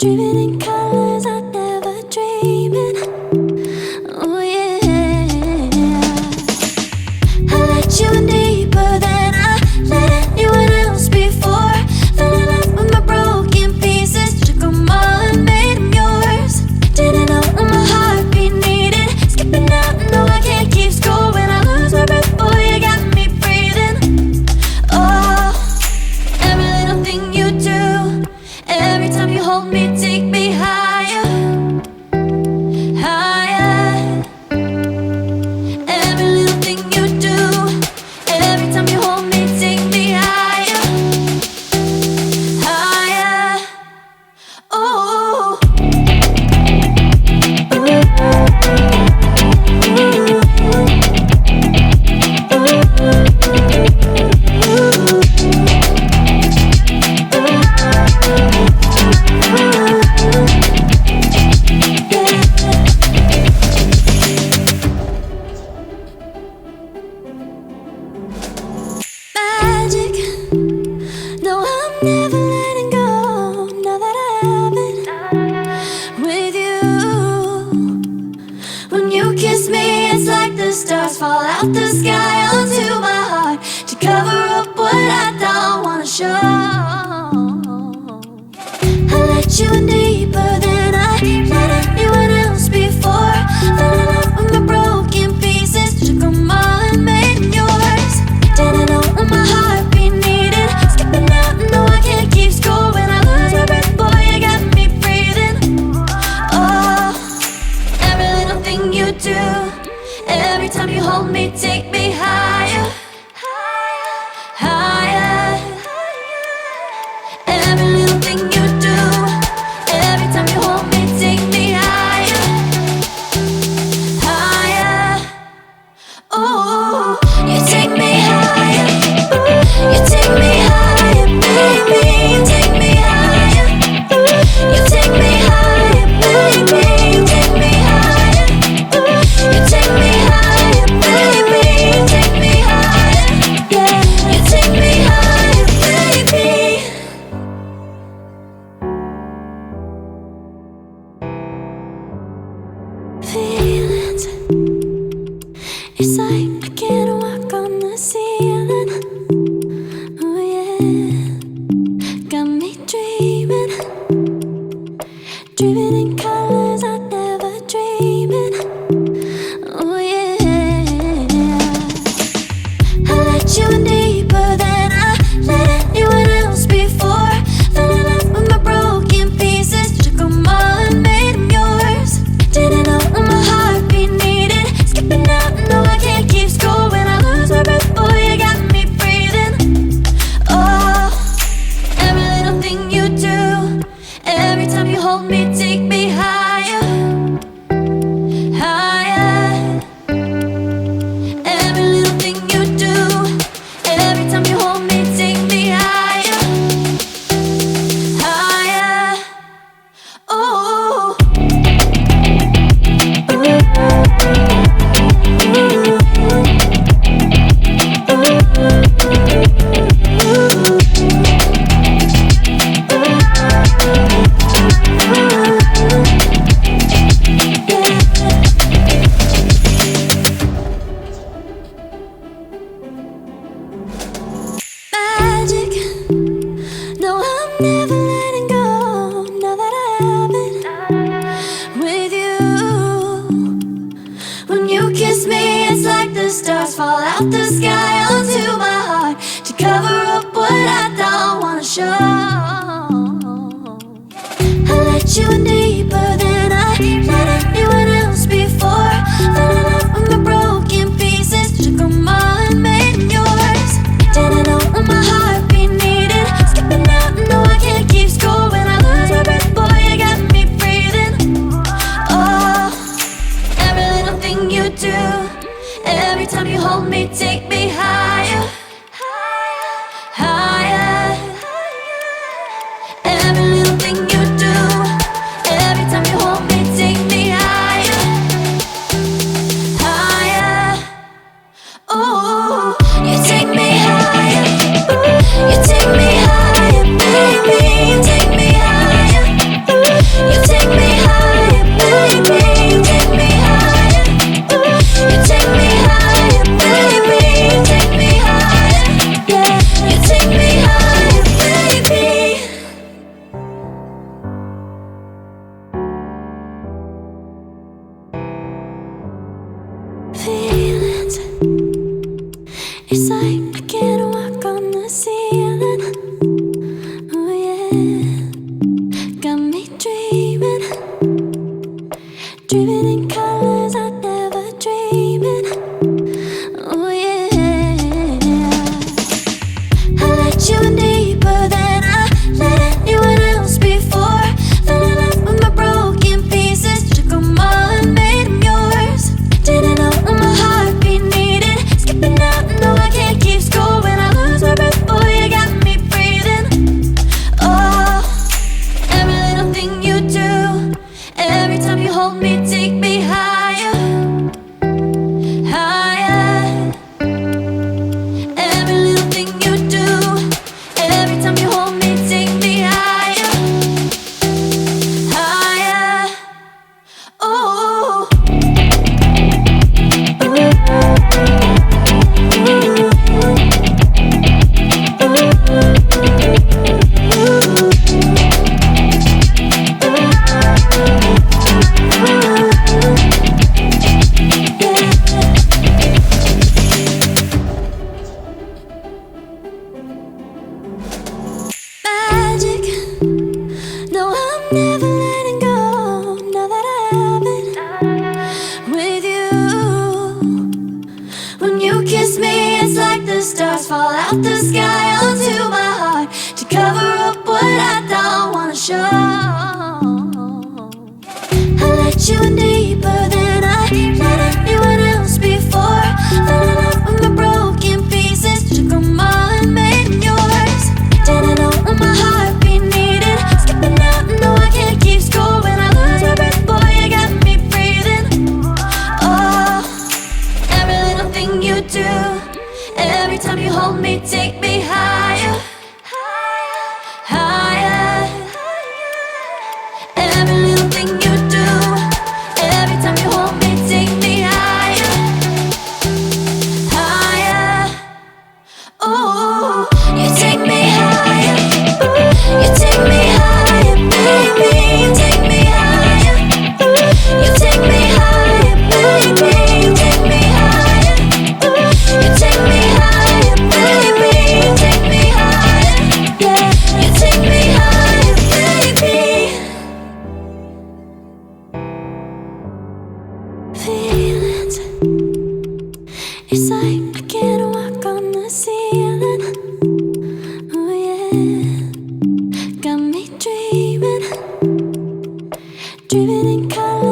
Dreaming in colors I never dreamed in. Oh yeah, I let you in deeper than I let anyone else before. Fell in love with my broken pieces, took them all and made them yours. Didn't know what my heartbeat needed. Skipping out, no I can't keep score. When I lose my breath, boy, you got me breathing. Oh, every little thing you do, every time you hold me, take me higher, higher. Every little thing you do, every time you hold me, take me higher, higher. Oh, magic. No, I'm never letting go. Now that I have it with you. When you kiss me, it's like the stars fall out the sky onto my heart to cover up what I don't wanna show. I let you in deeper than I let anyone else before. Fell in love with my broken pieces, took them all and made them yours. Didn't know what my heartbeat needed. Skipping out, no I can't keep score. When I lose my breath, boy, you got me breathing. Oh, every little thing you do, every time you hold me, take me higher, higher. Every little thing you do, every time you hold me, take me higher, higher. Oh, you take me higher, you take me higher, baby. You take me higher, you take me higher, baby. You take me higher, you take me higher, baby. You take me higher, yeah. You take me higher, baby. Feelings, it's like I can't walk on the ceiling. Oh yeah, got me dreaming, dreaming in colors I never dreamed in. Oh yeah, I let you in deeper than I let anyone else before. Fell in love with my broken pieces, took them all and made them yours. Didn't know what my heartbeat needed. Skipping out, no I can't keep score. When I lose my breath, boy, you got me breathing. Oh, every little thing you do, every time you hold me, take me higher, higher. Every little thing you do, every time you hold me, take me higher, higher. Oh, magic. No, I'm never letting go. Now that I have it with you. When you kiss me, it's like the stars fall out the sky onto my heart to cover up what I don't wanna show. I let you in deeper than I let anyone else before. Fell in love with my broken pieces, took them all and made them yours. Didn't know what my heartbeat needed. Skipping out, no I can't keep score. When I lose my breath, boy, you got me breathing. Oh, every little thing you do, every time you hold me, take me higher, higher. Every little thing you do, It's like I can't walk on the ceiling. Oh yeah, got me dreaming, dreaming in colors I never dreamed. Oh yeah, I let you in deeper than I let anyone else before. Fell in love with my broken pieces, took them all and made them yours. Didn't know what my heartbeat needed, skipping out, no I can't keep score. When I lose my breath, boy, you got me breathing. Oh, every little thing you do, every time you hold me, take me higher, higher. Every little thing you do, every time you hold me, take me higher, higher. Oh, magic. No, I'm never letting go. Now that I have it with you. When you kiss me, it's like the stars fall out the sky onto my heart to cover up what I don't wanna show. I let you in deeper than I let anyone else before. Fell in love with my broken pieces, took them all and made them yours. Didn't know what my heartbeat needed, skipping out, no I can't keep score. When I lose my breath, boy, you got me breathing. Oh, every little thing you do, every time you hold me, take me higher, higher. Every little thing you do, every time you hold me, take me higher, higher. Oh, you take me higher, you take me higher, baby. You take me higher, you take me higher, baby. You take me higher, you take me higher, baby. You take me higher, yeah. You take me higher, baby. Feelings, it's like I can't walk on the ceiling. Oh yeah, got me dreaming, dreaming in color